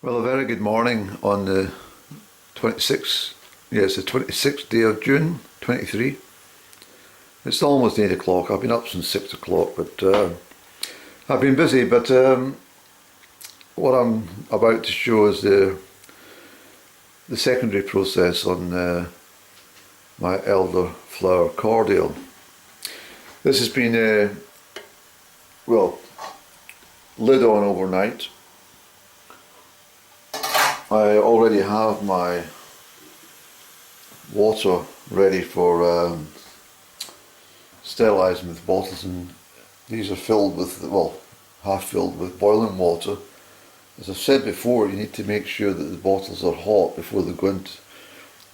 Well, a very good morning on the 26th, it's the 26th day of June, 23. It's almost 8 o'clock. I've been up since 6 o'clock, but I've been busy, but what I'm about to show is the secondary process on my Elderflower Cordial. This has been, lid on overnight. I already have my water ready for sterilising with bottles, and these are filled with, half filled with boiling water. As I've said before, you need to make sure that the bottles are hot before they go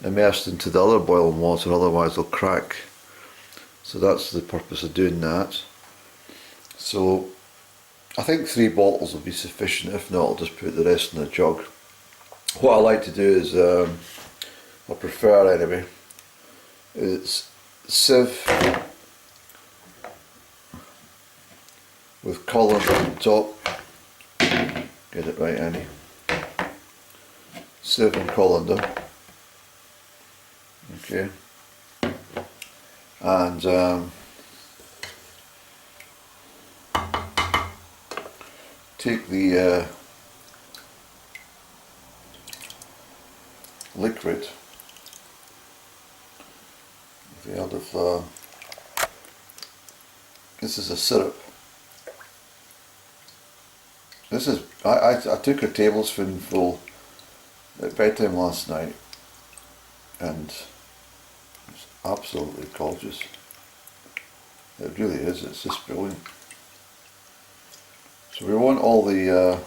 immersed into the other boiling water, otherwise they'll crack. So that's the purpose of doing that. So I think 3 bottles will be sufficient. If not, I'll just put the rest in a jug. What I like to do is, I prefer anyway, it's sieve with colander on top. Get it right, Annie. Sieve and colander. Okay. And take the liquid of the elderflower. This is a syrup. This is, I took a tablespoonful at bedtime last night, and it's absolutely gorgeous. It really is, it's just brilliant. So we want all the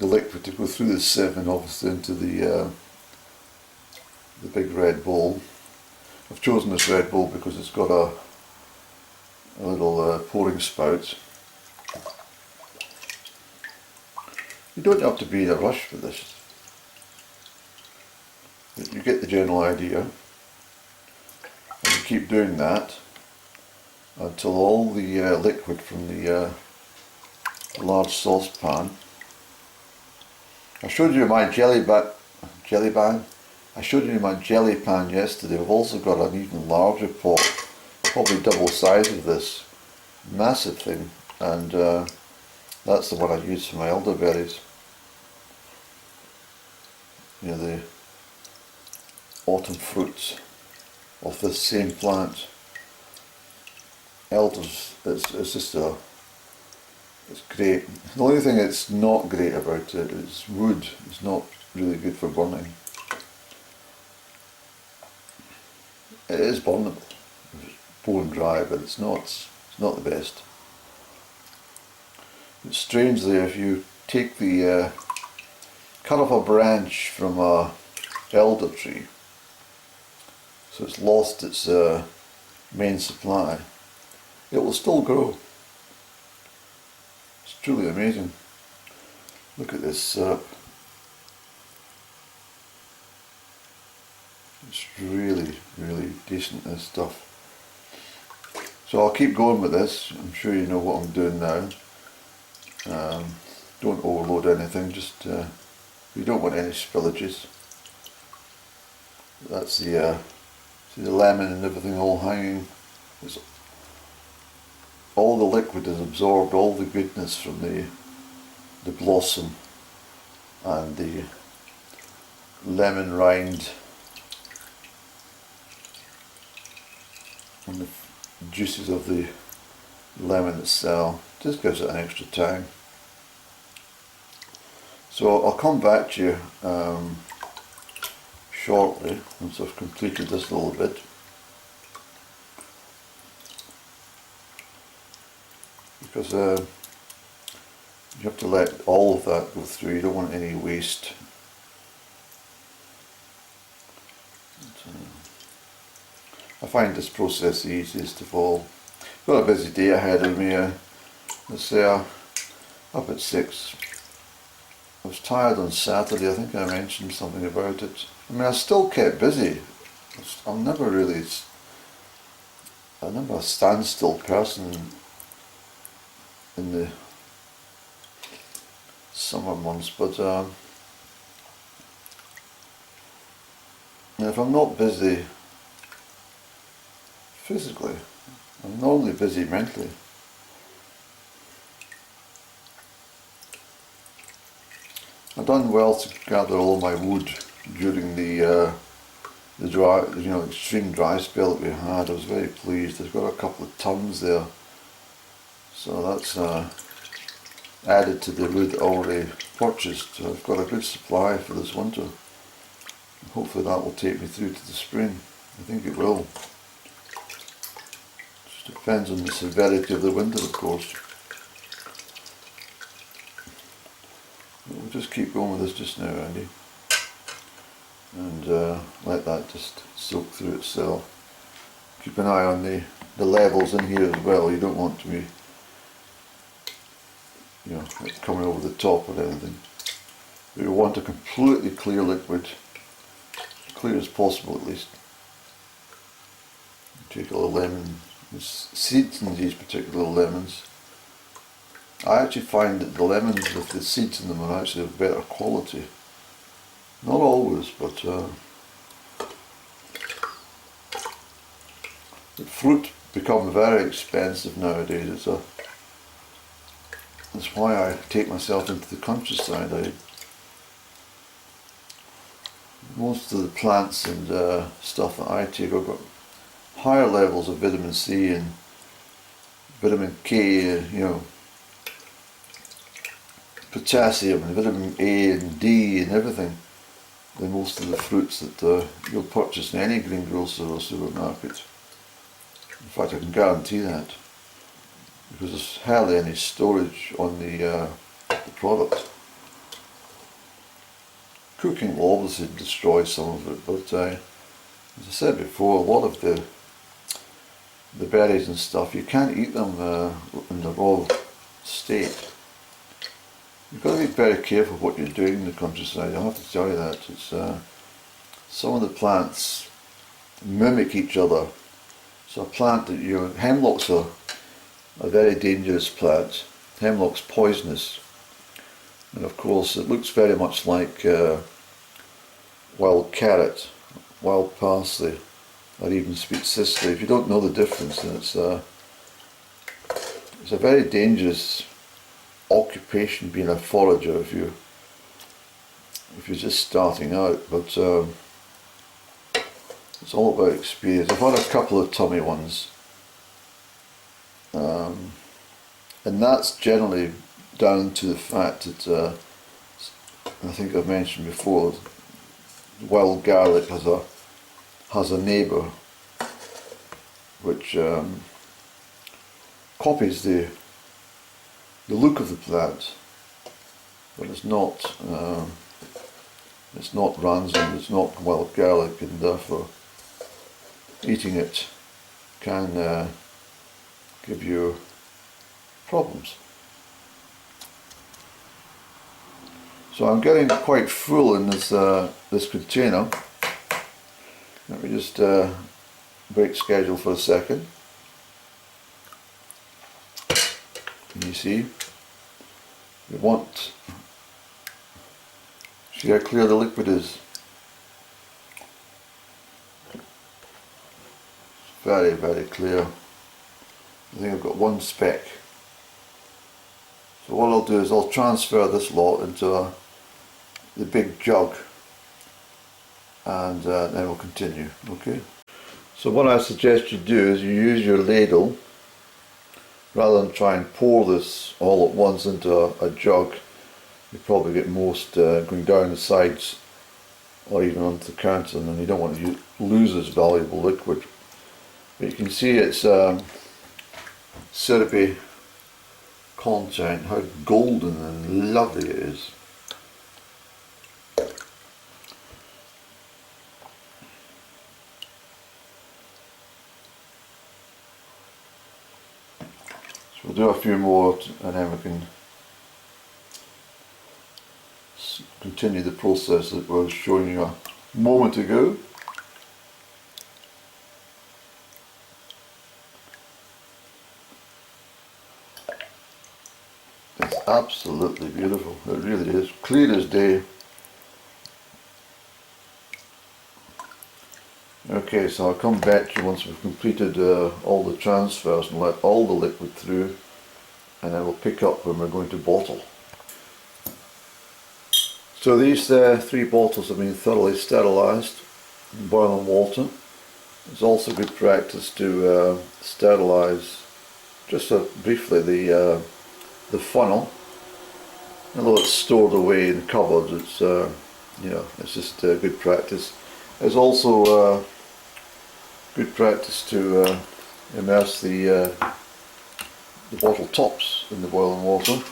liquid to go through the sieve and obviously into the big red bowl. I've chosen this red bowl because it's got a little pouring spout. You don't have to be in a rush for this. You get the general idea, and you keep doing that until all the liquid from the large saucepan. I showed you my jelly pan. I showed you my jelly pan yesterday. I've also got an even larger pot, probably double size of this, massive thing, and that's the one I use for my elderberries. You know, the autumn fruits of this same plant. Elders, it's just it's great. The only thing that's not great about it is wood. It's not really good for burning. It is burnable if it's bone dry, but it's not the best. But strangely, if you take the cut off a branch from a elder tree, so it's lost its main supply, it will still grow. It's truly amazing. Look at this syrup. It's really, really decent, this stuff. So I'll keep going with this. I'm sure you know what I'm doing now. Don't overload anything, just you don't want any spillages. That's the see the lemon and everything all hanging. All the liquid has absorbed all the goodness from the blossom and the lemon rind and the juices of the lemon itself. Just gives it an extra tang. So I'll come back to you shortly once I've completed this little bit. Because you have to let all of that go through, you don't want any waste. I find this process the easiest of all. Got a busy day ahead of me. Let's say up at 6. I was tired on Saturday, I think I mentioned something about it. I mean, I still kept busy. I'm never a standstill person in the summer months, but if I'm not busy physically, I'm normally busy mentally. I've done well to gather all my wood during the dry, extreme dry spell that we had. I was very pleased. I've got a couple of tons there, so that's added to the wood already purchased. So I've got a good supply for this winter. Hopefully that will take me through to the spring. I think it will. Just depends on the severity of the winter, of course. We'll just keep going with this just now, Andy, and let that just soak through itself. Keep an eye on the levels in here as well. You don't want to be, coming over the top or anything. You want a completely clear liquid, as clear as possible at least. Take a little lemon, there's seeds in these particular lemons. I actually find that the lemons with the seeds in them are actually of better quality. Not always, but the fruit become very expensive nowadays. That's why I take myself into the countryside. Most of the plants and stuff that I take, I've got higher levels of vitamin C and vitamin K, potassium and vitamin A and D and everything than most of the fruits that you'll purchase in any greengrocer or supermarket. In fact, I can guarantee that, because there's hardly any storage on the product. Cooking will obviously destroy some of it, but as I said before, a lot of the berries and stuff, you can't eat them in the raw state. You've got to be very careful what you're doing in the countryside. I have to tell you that. It's some of the plants mimic each other. So a plant that hemlocks are a very dangerous plant. Hemlock's poisonous, and of course it looks very much like wild carrot, wild parsley, or even sweet cicely. If you don't know the difference, then it's a very dangerous occupation being a forager if you're just starting out, but it's all about experience. I've had a couple of tummy ones, and that's generally down to the fact that I think I've mentioned before, wild garlic has a neighbour which copies the look of the plant, but it's not ransom, it's not wild garlic, and therefore eating it can give you problems. So I'm getting quite full in this container. Let me just break schedule for a second. Can you see? See how clear the liquid is? Very, very clear. I think I've got one speck. So what I'll do is I'll transfer this lot into the big jug, and then we'll continue. Okay. So what I suggest you do is you use your ladle. Rather than try and pour this all at once into a jug, you probably get most going down the sides or even onto the counter, and you don't want to lose this valuable liquid. But you can see it's syrupy content, how golden and lovely it is. We'll do a few more and then we can continue the process that I was showing you a moment ago. It's absolutely beautiful. It really is. Clear as day. Okay, so I'll come back to you once we've completed all the transfers and let all the liquid through, and then we'll pick up when we're going to bottle. So these 3 bottles have been thoroughly sterilised in boiling water. It's also good practice to sterilise just briefly the funnel. Although it's stored away in cupboards, it's it's just good practice. It's also good practice to immerse the bottle tops in the boiling water,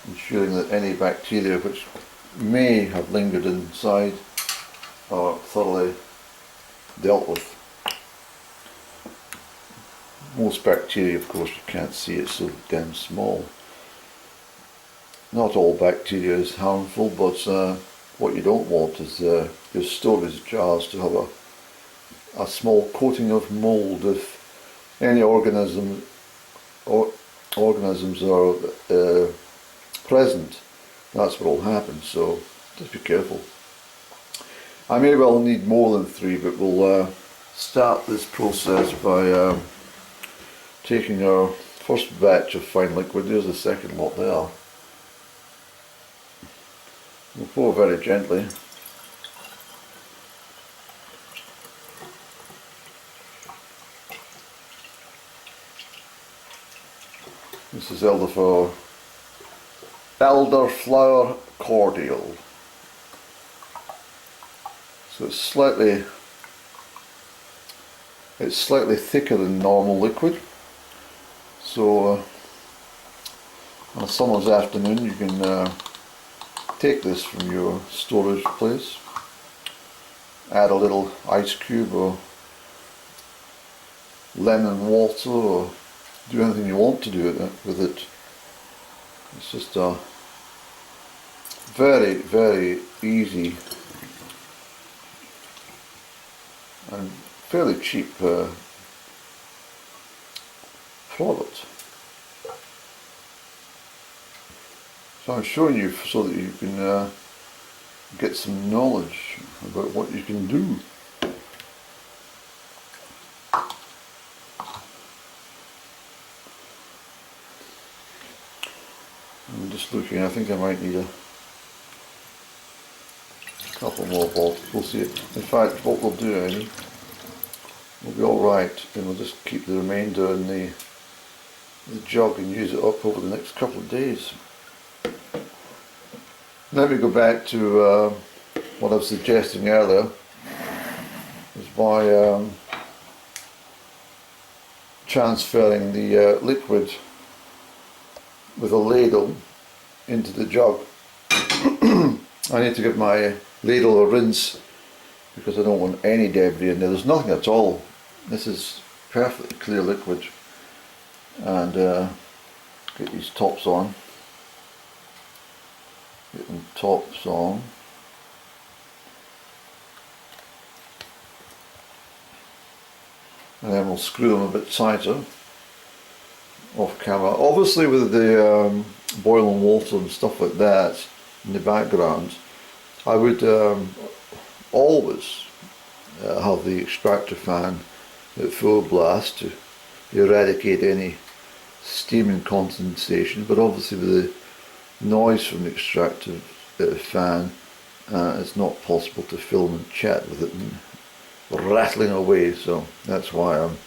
ensuring that any bacteria which may have lingered inside are thoroughly dealt with. Most bacteria, of course, you can't see, it's so damn small. Not all bacteria is harmful, but what you don't want is your storage jars to have a small coating of mould. If any organisms are present, that's what will happen, so just be careful. I may well need more than 3, but we'll start this process by taking our first batch of fine liquid. There's the second lot there. We'll pour very gently. This is Elderflower Cordial. So it's slightly thicker than normal liquid. So on a summer's afternoon you can take this from your storage place, add a little ice cube or lemon water, or do anything you want to do with it. It's just a very, very easy and fairly cheap product. So I'm showing you so that you can get some knowledge about what you can do. I'm just looking, I think I might need a couple more bottles, we'll see. In fact, what we'll do, Annie, we'll be alright, and we'll just keep the remainder in the jug and use it up over the next couple of days. Let me go back to what I was suggesting earlier, is by transferring the liquid with a ladle into the jug. I need to give my ladle a rinse because I don't want any debris in there. There's nothing at all. This is perfectly clear liquid. And get these tops on. Get them tops on. And then we'll screw them a bit tighter off camera. Obviously with the boiling water and stuff like that in the background, I would always have the extractor fan at full blast to eradicate any steam and condensation, but obviously with the noise from the extractor fan, it's not possible to film and chat with it rattling away, so that's why I've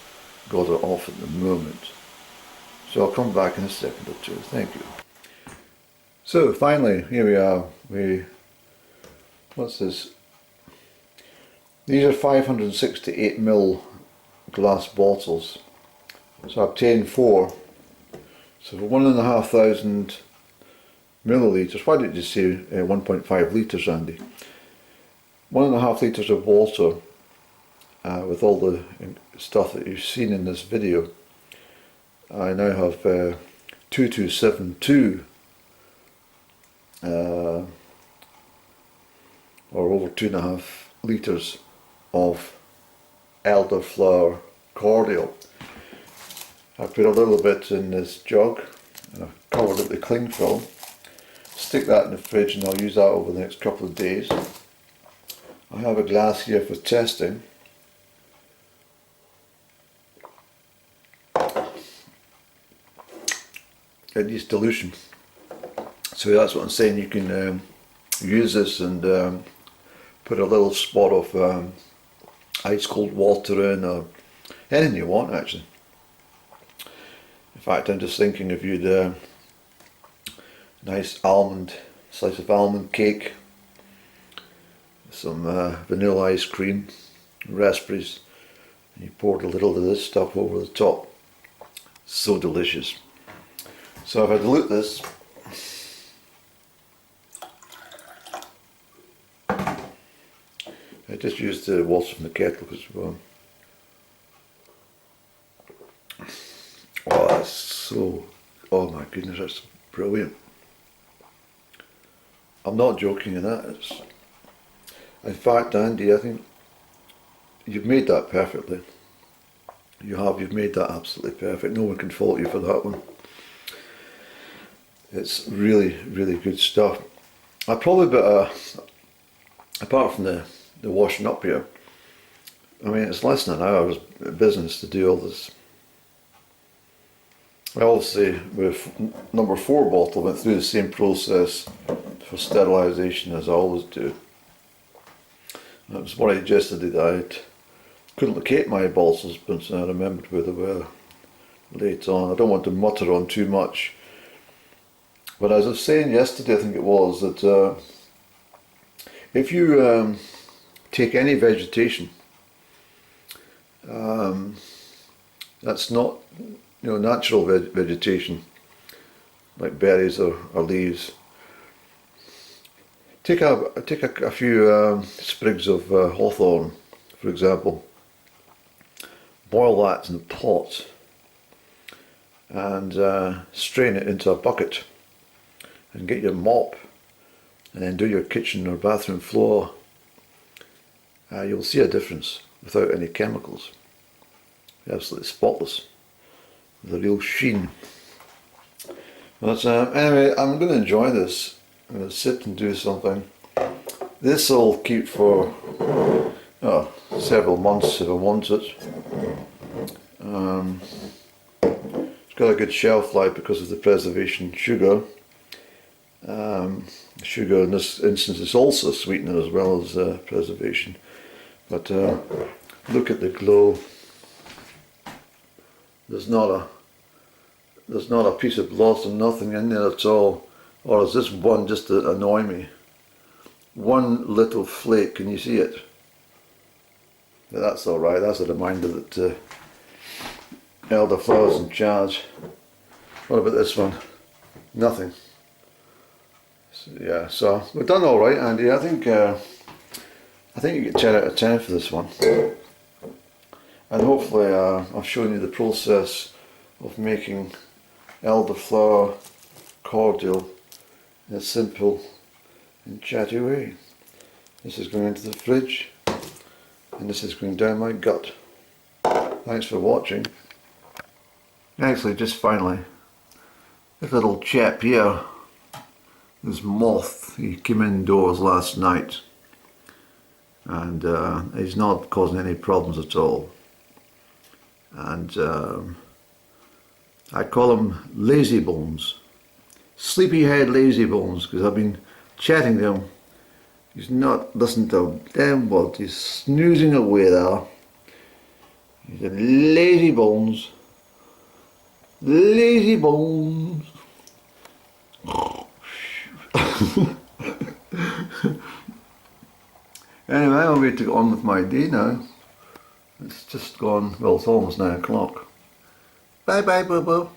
got it off at the moment. So I'll come back in a second or two. Thank you. So finally, here we are. What's this? These are 568ml glass bottles. So I obtained 4. So for 1,500 millilitres, why did you say 1.5 litres, Andy? 1.5 litres of water with all the stuff that you've seen in this video. I now have 2272 or over 2.5 litres of Elderflower Cordial. I put a little bit in this jug and I've covered it with cling film. Stick that in the fridge and I'll use that over the next couple of days. I have a glass here for testing. It needs dilution. So that's what I'm saying, you can use this and put a little spot of ice cold water in, or anything you want actually. In fact, I'm just thinking if you'd nice slice of almond cake, some vanilla ice cream, raspberries, and you poured a little of this stuff over the top. So delicious. So if I dilute this, I just used the water from the kettle because oh, that's so, oh my goodness, that's brilliant. I'm not joking in that. In fact, Andy, I think you've made that perfectly. You've made that absolutely perfect. No one can fault you for that one. It's really, really good stuff. I probably better, apart from the washing up here, I mean, it's less than an hour's business to do all this. I obviously, with number 4 bottle, went through the same process for sterilisation as I always do. I was worried yesterday that I couldn't locate my bottles, but I remembered where they were late on. I don't want to mutter on too much. But as I was saying yesterday, I think it was, that if you take any vegetation that's not natural vegetation, like berries or leaves, take a few sprigs of hawthorn, for example, boil that in a pot and strain it into a bucket, and get your mop and then do your kitchen or bathroom floor. You'll see a difference without any chemicals. Absolutely spotless, with a real sheen. But anyway, I'm going to enjoy this. I'm going to sit and do something. This will keep for several months if I want it. It's got a good shelf life because of the preservation sugar. Sugar in this instance is also sweetener as well as preservation. But look at the glow. There's not a piece of blossom, nothing in there at all. Or is this one just to annoy me? One little flake, can you see it? But that's alright, that's a reminder that Elderflower's in charge. What about this one? Nothing. So, yeah, so we've done alright, Andy. I think you get 10 out of 10 for this one. And hopefully I've shown you the process of making elderflower cordial in a simple and chatty way. This is going into the fridge and this is going down my gut. Thanks for watching. Actually, just finally, this little chap here, this moth, he came indoors last night and he's not causing any problems at all. And I call him lazy bones, sleepyhead lazy bones, because I've been chatting to him. He's not listening to a damn word, he's snoozing away there. He's a lazy bones, lazy bones. Anyway, I'll wait to get on with my day now. It's just gone, well, it's almost 9 o'clock. Bye bye, boo boo.